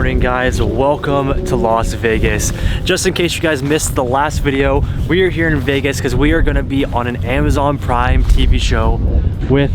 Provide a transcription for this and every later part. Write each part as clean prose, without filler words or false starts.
morning, guys. Welcome to Las Vegas. Just in case you guys missed the last video, we are here in Vegas because we are going to be on an Amazon Prime TV show with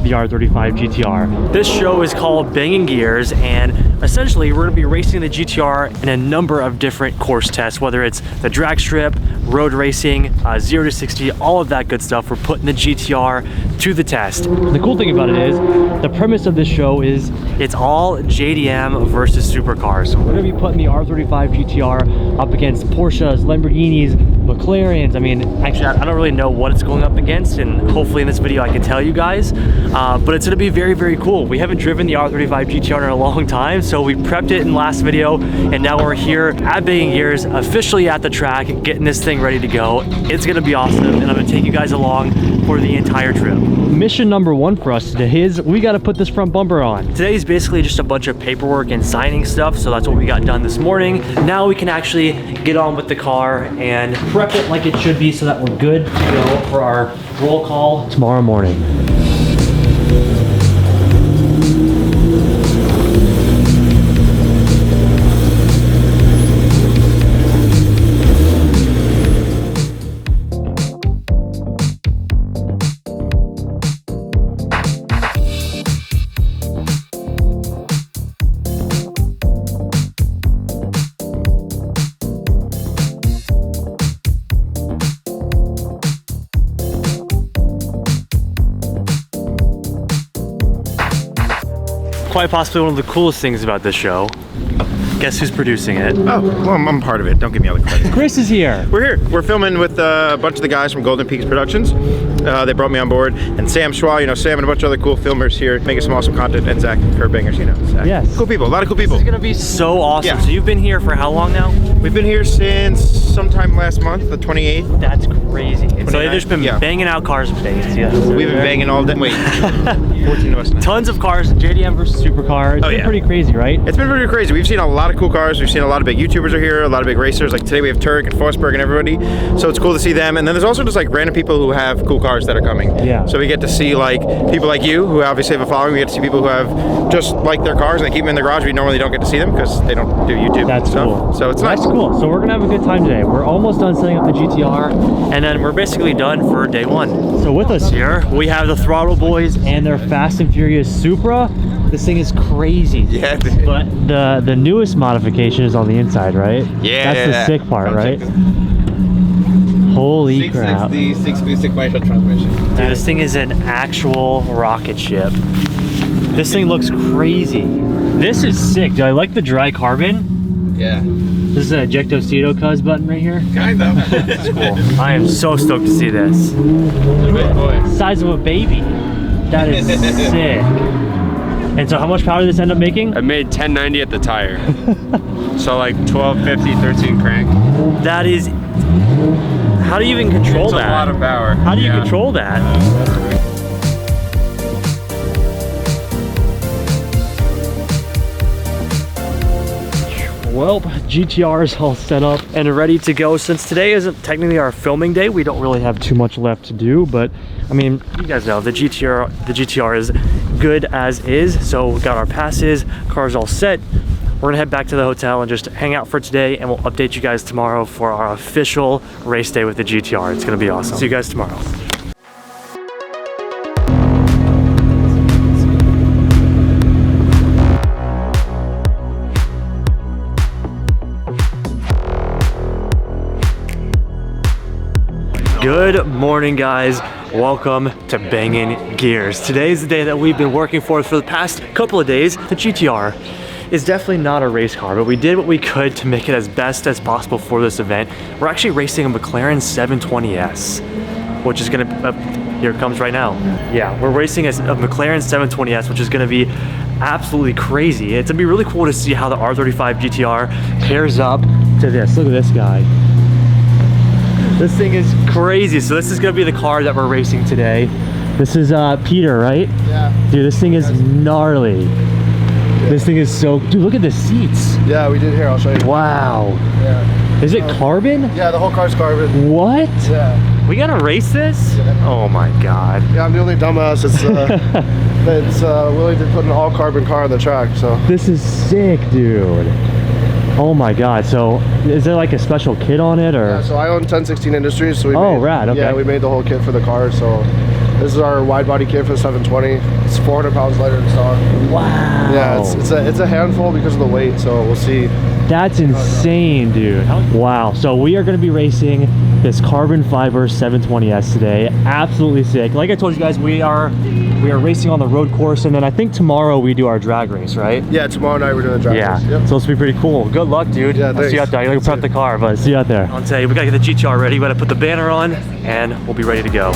the R35 GTR. This show is called Banging Gears, and essentially we're going to be racing the GTR in a number of different course tests, whether it's the drag strip, road racing, 0 to 60, all of that good stuff. We're putting the GTR to the test. The cool thing about it is the premise of this show is it's all JDM versus supercars. So we're going to be putting the R35 GTR up against Porsches, Lamborghinis, McLarens. I mean, actually, I don't really know what it's going up against, and hopefully in this video I can tell you guys. But it's going to be very, very cool. We haven't driven the R35 GTR in a long time, so we prepped it in the last video, and now we're here at Banging Gears, officially at the track, getting this thing ready to go. It's going to be awesome, and I'm going to take you guys along for the entire trip. Mission number one for us today is we got to put this front bumper on. Today is basically just a bunch of paperwork and signing stuff, so that's what we got done this morning. Now we can actually get on with the car and prep it like it should be so that we're good to go for our roll call tomorrow morning. Quite possibly one of the coolest things about this show. Guess who's producing it? Oh, well, I'm part of it. Don't give me all the credit. Chris is here. We're here. We're filming with a bunch of the guys from Golden Peaks Productions. They brought me on board. And Sam Schwa, you know, Sam and a bunch of other cool filmers here making some awesome content. And Zach Curbangers, you know. Zach. Yes. Cool people. A lot of cool people. This is going to be so awesome. Yeah. So you've been here for how long now? We've been here since sometime last month, the 28th. That's crazy. So they've just been banging out cars for days. Yeah. We've been banging all day. Wait, 14 of us now. Tons of cars, JDM versus supercars. It's been pretty crazy, right? It's been pretty crazy. We've seen a lot of cool cars. We've seen a lot of big YouTubers are here, a lot of big racers. Like today we have Turk and Forsberg and everybody. So it's cool to see them. And then there's also just like random people who have cool cars that are coming. Yeah. So we get to see like people like you who obviously have a following. We get to see people who have just like their cars and they keep them in the garage. We normally don't get to see them because they don't do YouTube. That's stuff. cool. So it's nice. That's cool. So we're gonna have a good time today. We're almost done setting up the GTR, and then we're basically done for day one. So with us here, we have the Throttle Boys and their Fast and Furious Supra. This thing is crazy. Yeah. But the newest modification is on the inside, right? Yeah. That's the sick part, right? Holy crap. 6-speed sequential transmission. Dude, this thing is an actual rocket ship. This thing looks crazy. This is sick. Do I like the dry carbon? Yeah. This is an Ejectocito cuz button right here. Kind of. That's cool. I am so stoked to see this. Big boy. Size of a baby. That is sick. And so how much power did this end up making? I made 1090 at the tire. So like 1250, 13 crank. That is... How do you even control that? It's a lot of power. How do you control that? Well, GTR is all set up and ready to go. Since today isn't technically our filming day, we don't really have too much left to do, but I mean, you guys know the GTR is good as is. So we got our passes, car's all set. We're gonna head back to the hotel and just hang out for today, and we'll update you guys tomorrow for our official race day with the GTR. It's gonna be awesome. See you guys tomorrow. Good morning, guys. Welcome to Banging Gears. Today is the day that we've been working for the past couple of days. The GTR is definitely not a race car, but we did what we could to make it as best as possible for this event. We're actually racing a McLaren 720S, which is gonna, here it comes right now. Yeah, we're racing a McLaren 720S, which is gonna be absolutely crazy. It's gonna be really cool to see how the R35 GTR pairs up to this. Look at this guy. This thing is crazy. So this is gonna be the car that we're racing today. This is Peter, right? Yeah. Dude, this thing is gnarly. Yeah. This thing is so, dude, look at the seats. Yeah, we did here, I'll show you. Wow. Yeah. Is it carbon? Yeah, the whole car's carbon. What? Yeah. We gotta race this? Yeah. Oh my god. Yeah, I'm the only dumbass that's willing to put an all carbon car on the track. So This is sick, dude. Oh my god. So is there like a special kit on it, or? yeah, so I own 1016 Industries. So we Rad. Okay. Yeah, we made the whole kit for the car. So this is our wide body kit for the 720. It's 400 pounds lighter than stock. Wow. Yeah, it's a handful because of the weight. So we'll see. That's insane, dude. Wow. So we are going to be racing this Carbon Fiber 720S today. Absolutely sick. Like I told you guys, we are racing on the road course, and then I think tomorrow we do our drag race, right? Yeah, tomorrow night we're doing a drag race. Yeah. So it's be pretty cool. Good luck, dude. Yeah, I'll thanks. see you out there. I gotta prep the car, but see you out there. I'll tell you, we gotta get the GTR ready. We gotta put the banner on, and we'll be ready to go.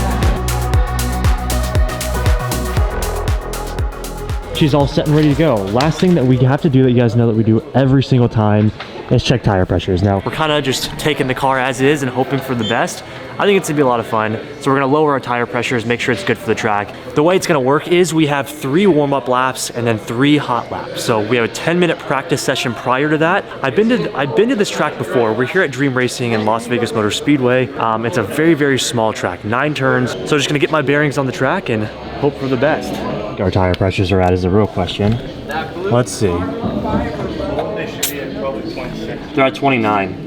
She's all set and ready to go. Last thing that we have to do that you guys know that we do every single time is check tire pressures. Now, we're kind of just taking the car as is and hoping for the best. I think it's gonna be a lot of fun. So we're gonna lower our tire pressures, make sure it's good for the track. The way it's gonna work is we have 3 warm-up laps and then 3 hot laps. So we have a 10-minute practice session prior to that. I've been to this track before. We're here at Dream Racing in Las Vegas Motor Speedway. It's a very, very small track, 9 turns. So just gonna get my bearings on the track and hope for the best. Our tire pressures are at is a real question. Let's see. They should be at probably 26. They're at 29.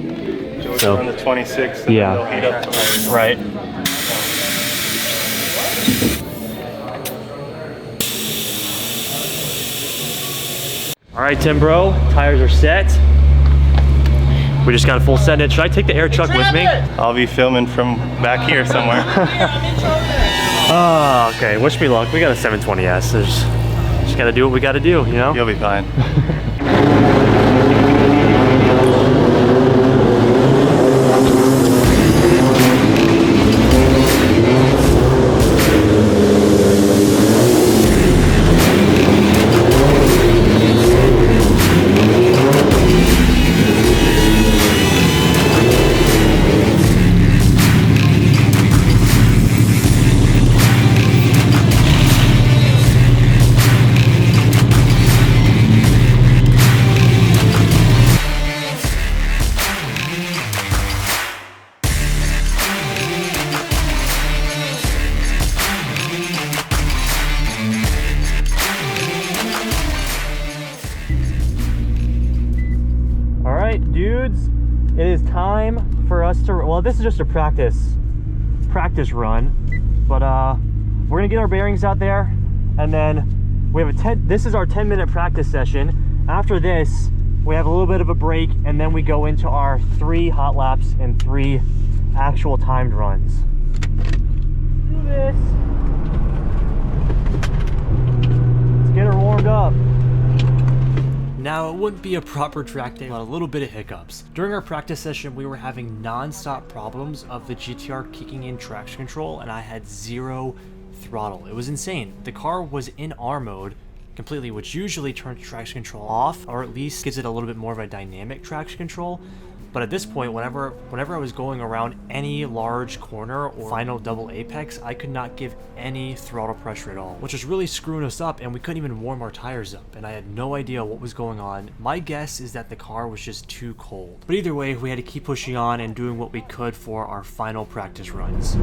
So on the 26. And Yeah. they'll heat up to Right. All right, Tim bro, tires are set. We just got a full send it. Should I take the air truck with me? I'll be filming from back here somewhere. Oh, okay. Wish me luck. We got a 720S. Just gotta do what we gotta do, you know? You'll be fine. Dudes, it is time for us to, well, this is just a practice run, but we're gonna get our bearings out there, and then we have this is our 10-minute practice session. After this, we have a little bit of a break, and then we go into our 3 hot laps and 3 actual timed runs. Do this. Let's get her warmed up. Now, it wouldn't be a proper track day without a little bit of hiccups. During our practice session, we were having non-stop problems of the GTR kicking in traction control, and I had 0 throttle. It was insane. The car was in R mode completely, which usually turns traction control off, or at least gives it a little bit more of a dynamic traction control. But at this point, whenever I was going around any large corner or final double apex, I could not give any throttle pressure at all, which was really screwing us up, and we couldn't even warm our tires up, and I had no idea what was going on. My guess is that the car was just too cold. But either way, we had to keep pushing on and doing what we could for our final practice runs.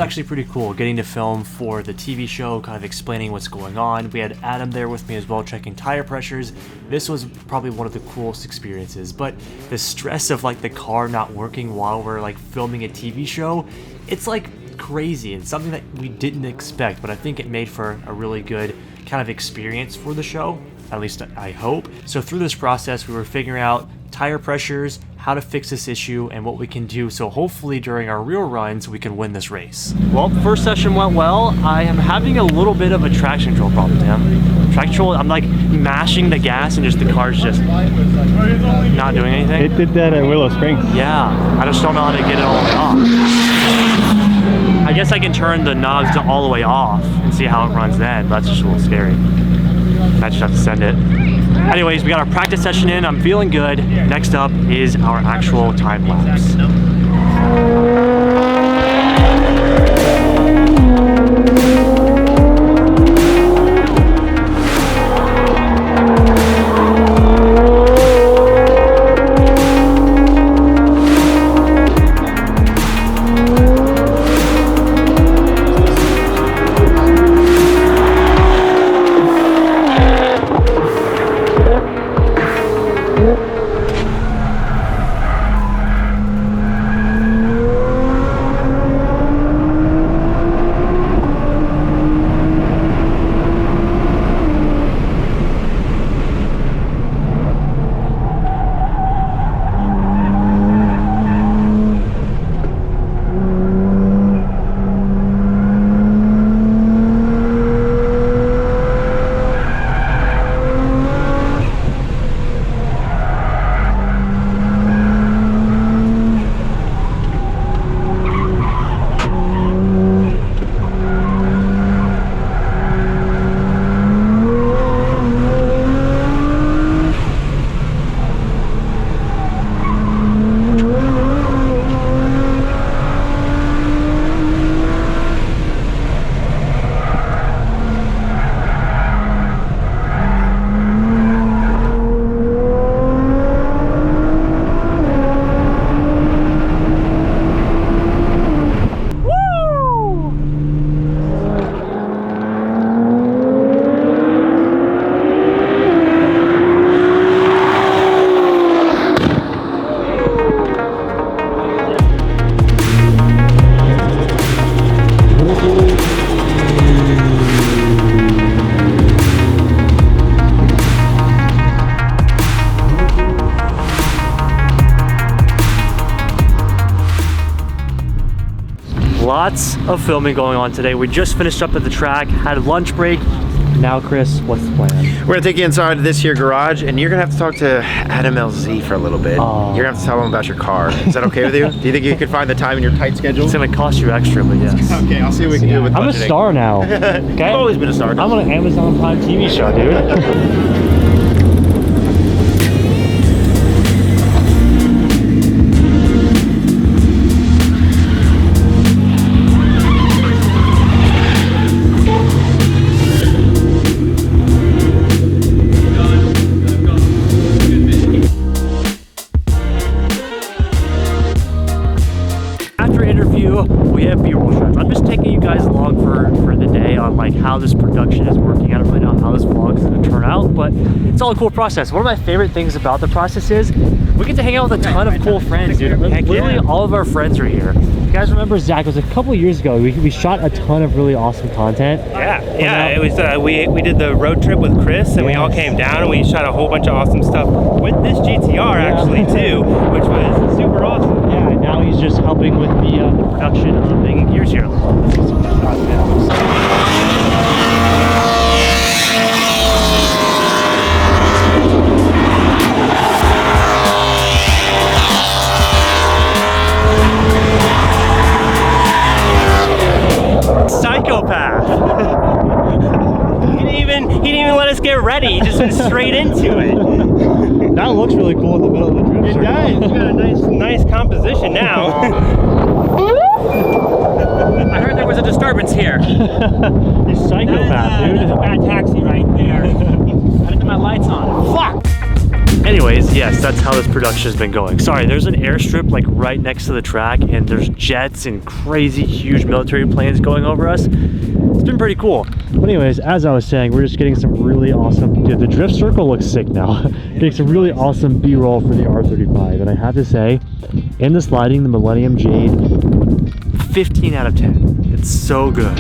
Actually pretty cool getting to film for the TV show, kind of explaining what's going on. We had Adam there with me as well, checking tire pressures. This was probably one of the coolest experiences, but the stress of like the car not working while we're like filming a TV show, it's like crazy and something that we didn't expect, but I think it made for a really good kind of experience for the show, at least I hope. So through this process, we were figuring out tire pressures, how to fix this issue, and what we can do, so hopefully during our real runs we can win this race. Well, the first session went well. I am having a little bit of a traction control problem, Tim. Traction control, I'm like mashing the gas and just the car's just not doing anything. It did that at Willow Springs. Yeah, I just don't know how to get it all the way off. I guess I can turn the knobs all the way off and see how it runs then, but that's just a little scary. I just have to send it. Anyways, we got our practice session in. I'm feeling good. Next up is our actual time lapse. Lots of filming going on today. We just finished up at the track, had a lunch break. Now, Chris, what's the plan? We're gonna take you inside this here garage, and you're gonna have to talk to Adam LZ for a little bit. Oh. You're gonna have to tell him about your car. Is that okay with you? Do you think you could find the time in your tight schedule? It's gonna cost you extra, but yes. Okay, I'll see what we can do with budgeting. I'm a star now. Okay? You've always been a star. I'm on an Amazon Prime TV show, dude. We have B-roll shots. I'm just taking you guys along for the day on like how this production is working. I don't really know how this vlog is going to turn out, but it's all a cool process. One of my favorite things about the process is we get to hang out with a ton of cool friends, dude. Literally all of our friends are here. You guys remember, Zach, it was a couple years ago, we shot a ton of really awesome content. Yeah, it was, we did the road trip with Chris, and we all came down and we shot a whole bunch of awesome stuff with this GTR actually too, which was super awesome. Yeah, and now he's just helping with the production of Banging Gears here. Let's see some shots now. Psychopath. He didn't even let us get ready. He just went straight into it. That looks really cool in the middle of the drift circle. It does. It's got a nice composition now. I heard there was a disturbance here. You psychopath, dude. That's a bad taxi right there. I didn't have my lights on. Fuck. Anyways, yes, that's how this production has been going. Sorry, there's an airstrip like right next to the track, and there's jets and crazy huge military planes going over us. It's been pretty cool. But anyways, as I was saying, we're just getting some really awesome, dude, the drift circle looks sick now. Getting some really awesome B-roll for the R35, and I have to say, in this lighting, the Millennium Jade, 15 out of 10. It's so good.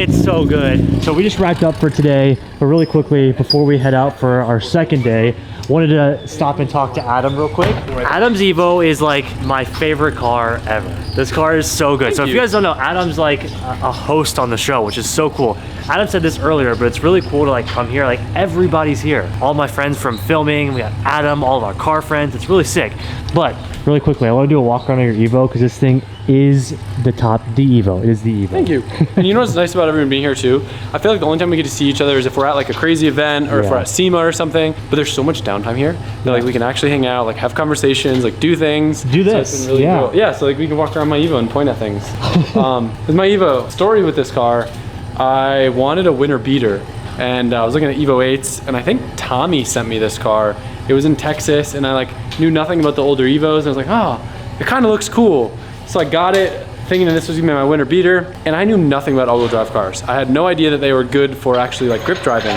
It's so good. So we just wrapped up for today, but really quickly, before we head out for our second day, wanted to stop and talk to Adam real quick. Adam's Evo is like my favorite car ever. This car is so good. So if you guys don't know, Adam's like a host on the show, which is so cool. Adam said this earlier, but it's really cool to like come here. Like everybody's here. All my friends from filming, we got Adam, all of our car friends. It's really sick. But really quickly, I want to do a walk around of your Evo because this thing is the Evo. It is the Evo. Thank you. And you know what's nice about everyone being here too? I feel like the only time we get to see each other is if we're at like a crazy event or if we're at SEMA or something. But there's so much downtime here that like we can actually hang out, like have conversations, like do things. Do this. So it's been really cool. Yeah, so like we can walk around my Evo and point at things. With my Evo, story with this car, I wanted a winter beater. And I was looking at Evo VIIIs, and I think Tommy sent me this car. It was in Texas, and I like knew nothing about the older Evos. And I was like, oh, it kind of looks cool. So I got it thinking that this was gonna be my winter beater, and I knew nothing about all-wheel drive cars. I had no idea that they were good for actually like grip driving.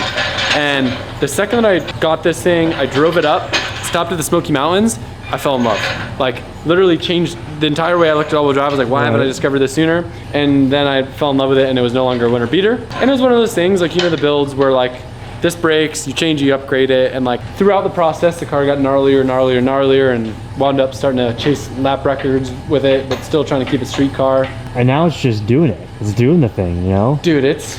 And the second that I got this thing, I drove it up, stopped at the Smoky Mountains, I fell in love. Like literally changed the entire way I looked at all-wheel drive. I was like, why haven't I discovered this sooner? And then I fell in love with it, and it was no longer a winter beater. And it was one of those things, like, you know, the builds where like this breaks, you change, you upgrade it, and like throughout the process, the car got gnarlier, and wound up starting to chase lap records with it, but still trying to keep it street car. And now it's just doing it. It's doing the thing, you know? Dude, it's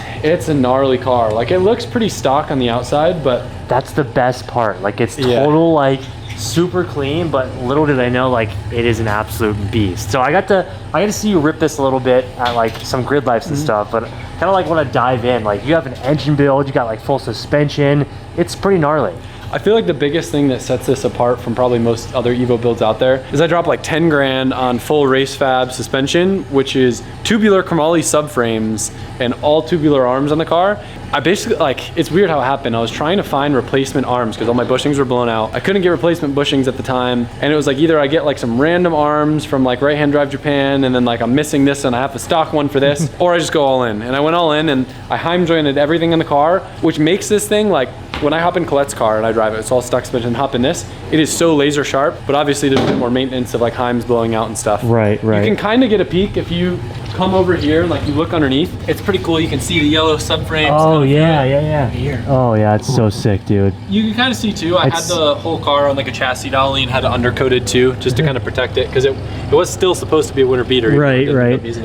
a gnarly car. Like it looks pretty stock on the outside, but that's the best part. Like it's total like super clean, but little did I know like it is an absolute beast. So I got to see you rip this a little bit at like some grid lights and stuff, but kind of like want to dive in. Like you have an engine build, you got like full suspension. It's pretty gnarly. I feel like the biggest thing that sets this apart from probably most other Evo builds out there is I dropped like 10 grand on full race fab suspension, which is tubular chromoly subframes and all tubular arms on the car. I basically, like, it's weird how it happened. I was trying to find replacement arms because all my bushings were blown out. I couldn't get replacement bushings at the time. And it was like either I get like some random arms from like Right Hand Drive Japan, and then like I'm missing this and I have to stock one for this, or I just go all in. And I went all in and I Heim jointed everything in the car, which makes this thing like, when I hop in Colette's car and I drive it, it's all stock suspension, and hop in this, it is so laser sharp, but obviously there's a bit more maintenance of like Heims blowing out and stuff. Right. You can kind of get a peek if you come over here and like you look underneath. It's pretty cool. You can see the yellow subframes. Oh yeah. Here. Oh yeah, it's so sick, dude. You can kind of see too. I had the whole car on like a chassis dolly and had it undercoated too, just to kind of protect it, because it was still supposed to be a winter beater. Right.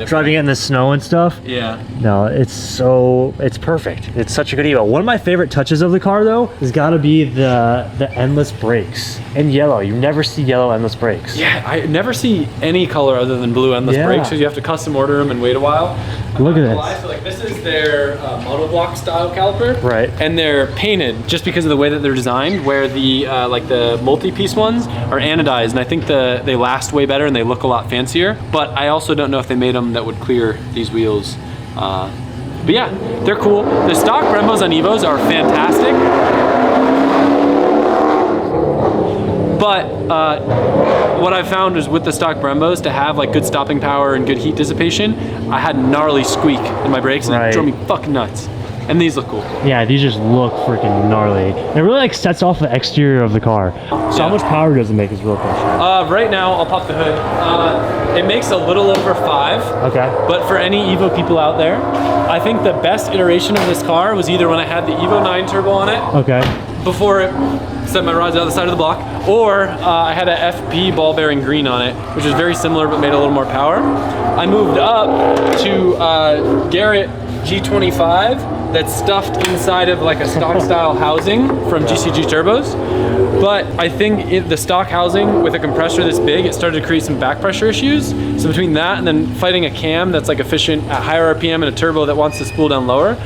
Driving it in the snow and stuff. Yeah. No, it's perfect. It's such a good Evo. One of my favorite touches of the car though has got to be the endless brakes in yellow. You never see yellow endless brakes. Yeah, I never see any color other than blue endless brakes, because you have to custom order them and wait a while. Look at this. So like this is their monoblock style caliper, right? And they're painted just because of the way that they're designed, where the like the multi-piece ones are anodized, and I think they last way better and they look a lot fancier. But I also don't know if they made them that would clear these wheels. But yeah, they're cool. The stock Brembos on Evos are fantastic. But what I've found is with the stock Brembos, to have like good stopping power and good heat dissipation, I had gnarly squeak in my brakes, and it drove me fucking nuts. And these look cool. Yeah, these just look freaking gnarly. It really like sets off the exterior of the car. So how much power does it make is real question. Right now, I'll pop the hood. It makes a little over 5. Okay. But for any Evo people out there, I think the best iteration of this car was either when I had the Evo 9 turbo on it. Okay. Before it set my rods out the side of the block, or I had a FP ball bearing green on it, which was very similar but made a little more power. I moved up to Garrett G25 that's stuffed inside of like a stock style housing from GCG turbos. But I think the stock housing with a compressor this big, it started to create some back pressure issues. So between that and then fighting a cam that's like efficient at higher RPM and a turbo that wants to spool down lower,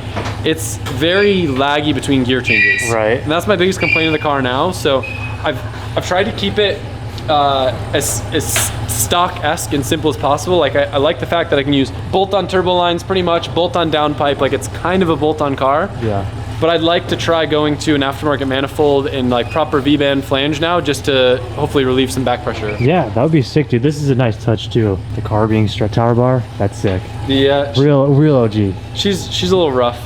it's very laggy between gear changes. Right. And that's my biggest complaint of the car now. So I've tried to keep it as stock-esque and simple as possible. Like I like the fact that I can use bolt-on turbo lines pretty much, bolt-on downpipe, like it's kind of a bolt-on car. Yeah. But I'd like to try going to an aftermarket manifold and like proper V-band flange now, just to hopefully relieve some back pressure. Yeah, that would be sick, dude. This is a nice touch too. The car being stretch tower bar, that's sick. Yeah. Real OG. She's a little rough,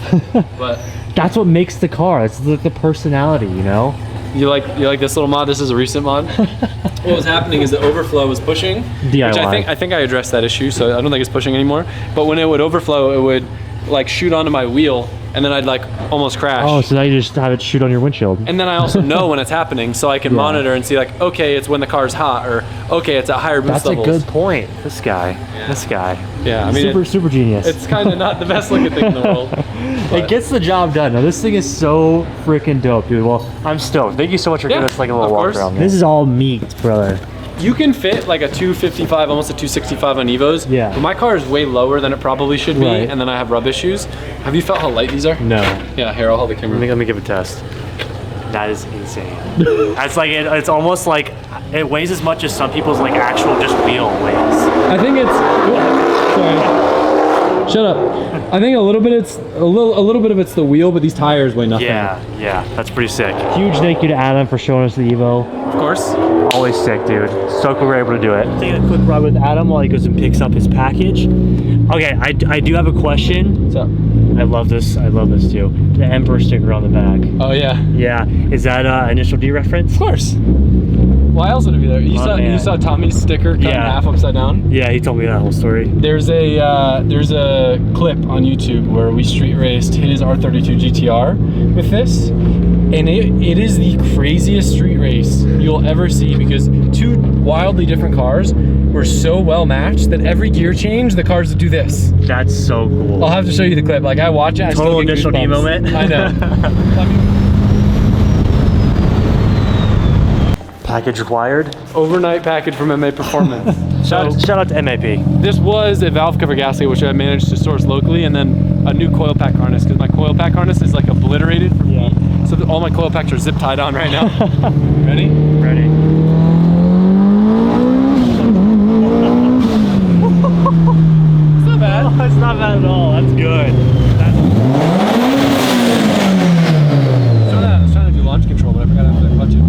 but that's what makes the car. It's like the personality, you know? You like this little mod? This is a recent mod. What was happening is the overflow was pushing, DIY. which I think I addressed that issue, so I don't think it's pushing anymore. But when it would overflow, it would like shoot onto my wheel, and then I'd like almost crash. Oh, so now you just have it shoot on your windshield. And then I also know when it's happening, so I can monitor and see like, okay, it's when the car's hot, or okay, it's at higher boost levels. That's a good point. This guy. Yeah, I mean, super genius. It's kind of not the best looking thing in the world. It gets the job done. Now this thing is so freaking dope, dude. Well, I'm stoked. Thank you so much for giving us like a little walk around. This is all meat, brother. You can fit like a 255, almost a 265 on Evos. Yeah. But my car is way lower than it probably should be, and then I have rub issues. Have you felt how light these are? No. Yeah, here, I'll hold the camera. Let me give a test. That is insane. That's like, it's almost like, it weighs as much as some people's like actual just wheel weighs. I think it's, sorry. Shut up. I think a little bit of it's the wheel, but these tires weigh nothing. Yeah, that's pretty sick. Huge thank you to Adam for showing us the Evo. Of course. Always sick, dude. So cool we're able to do it. Taking a quick ride with Adam while he goes and picks up his package. Okay, I do have a question. What's up? I love this too. The Emperor sticker on the back. Oh yeah. Yeah, is that Initial D reference? Of course. Why else would it be there? You saw Tommy's sticker cut in half upside down? Yeah, he told me that whole story. There's a clip on YouTube where we street raced his R32 GTR with this, and it is the craziest street race you'll ever see, because two wildly different cars were so well matched that every gear change, the cars would do this. That's so cool. I'll have to show you the clip. Like, I watch it, Total Initial D moment. I know. Package required. Overnight package from MA Performance. Shout out to MAP. This was a valve cover gasket, which I managed to source locally, and then a new coil pack harness, because my coil pack harness is like obliterated from heat. So all my coil packs are zip tied on right now. Ready? Ready. It's not bad. Oh, it's not bad at all. That's good. I was trying to do launch control, but I forgot how to clutch it.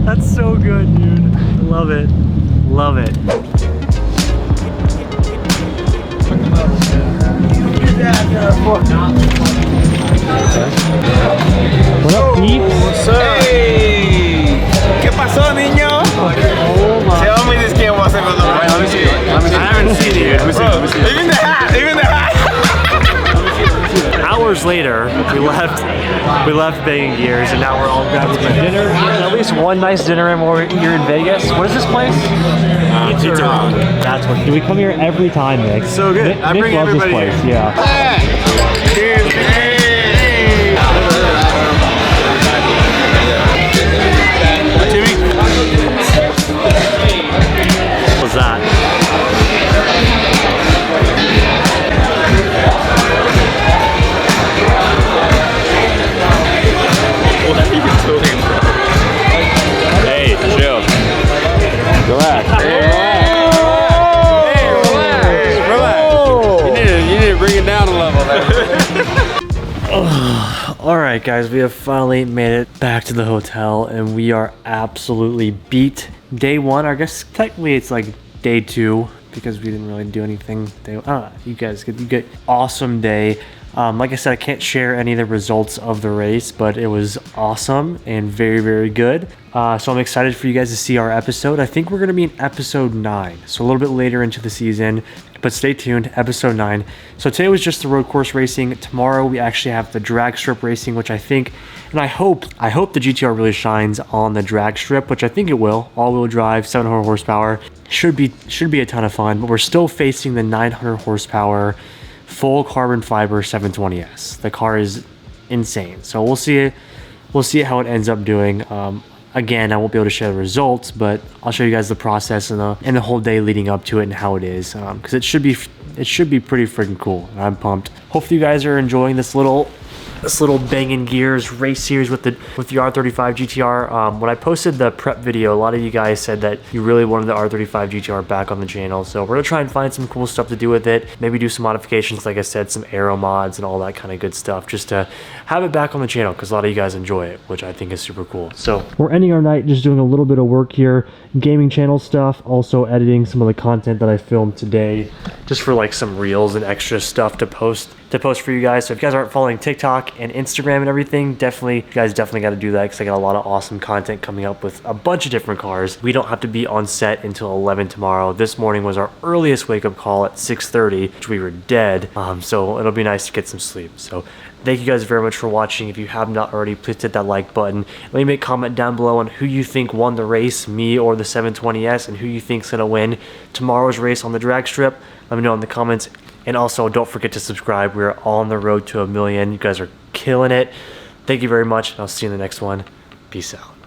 That's so good, dude. Love it. Love it. What up, peeps? What's up? Hey! ¿Qué pasó, niño? Tell me this game wasn't going to let me see it. I haven't seen it yet. Let me see. Even the hat! Even the hat! Hours later, we left Banging Gears, and now we're all grabbing some dinner. At least one nice dinner and we're here in Vegas. What is this place? Pizza Rock. That's what. Do we come here every time, Nick? So good. I Nick bring loves everybody this place. here. Yeah. Cheers. Hey. Timmy? What was that? Hey, chill. Relax. Relax. You need to bring it down a level there. Alright guys, we have finally made it back to the hotel and we are absolutely beat. Day one, I guess technically it's like day two because we didn't really do anything. You guys get awesome day. Like I said, I can't share any of the results of the race, but it was awesome and very, very good. So I'm excited for you guys to see our episode. I think we're going to be in episode 9, so a little bit later into the season, but stay tuned, episode 9. So today was just the road course racing. Tomorrow we actually have the drag strip racing, which I think, and I hope the GTR really shines on the drag strip, which I think it will. All-wheel drive, 700 horsepower. Should be a ton of fun, but we're still facing the 900 horsepower full carbon fiber 720S. The car is insane, so we'll see how it ends up doing. Again, I won't be able to share the results, but I'll show you guys the process and the whole day leading up to it and how it is, because it should be pretty freaking cool. And I'm pumped. Hopefully you guys are enjoying this little Banging Gears race series with the R35 GTR. When I posted the prep video, a lot of you guys said that you really wanted the R35 GTR back on the channel, so we're gonna try and find some cool stuff to do with it. Maybe do some modifications, like I said, some aero mods and all that kind of good stuff, just to have it back on the channel, because a lot of you guys enjoy it, which I think is super cool. So we're ending our night just doing a little bit of work here, gaming channel stuff, also editing some of the content that I filmed today, just for like some reels and extra stuff to post to post for you guys. So if you guys aren't following TikTok and Instagram and everything, you guys definitely got to do that, because I got a lot of awesome content coming up with a bunch of different cars. We don't have to be on set until 11 tomorrow. This morning was our earliest wake up call at 6:30, which we were dead. So it'll be nice to get some sleep. So thank you guys very much for watching. If you have not already, please hit that like button. Let me make a comment down below on who you think won the race, me or the 720S, and who you think's gonna win tomorrow's race on the drag strip. Let me know in the comments. And also, don't forget to subscribe. We're on the road to 1 million. You guys are killing it. Thank you very much. I'll see you in the next one. Peace out.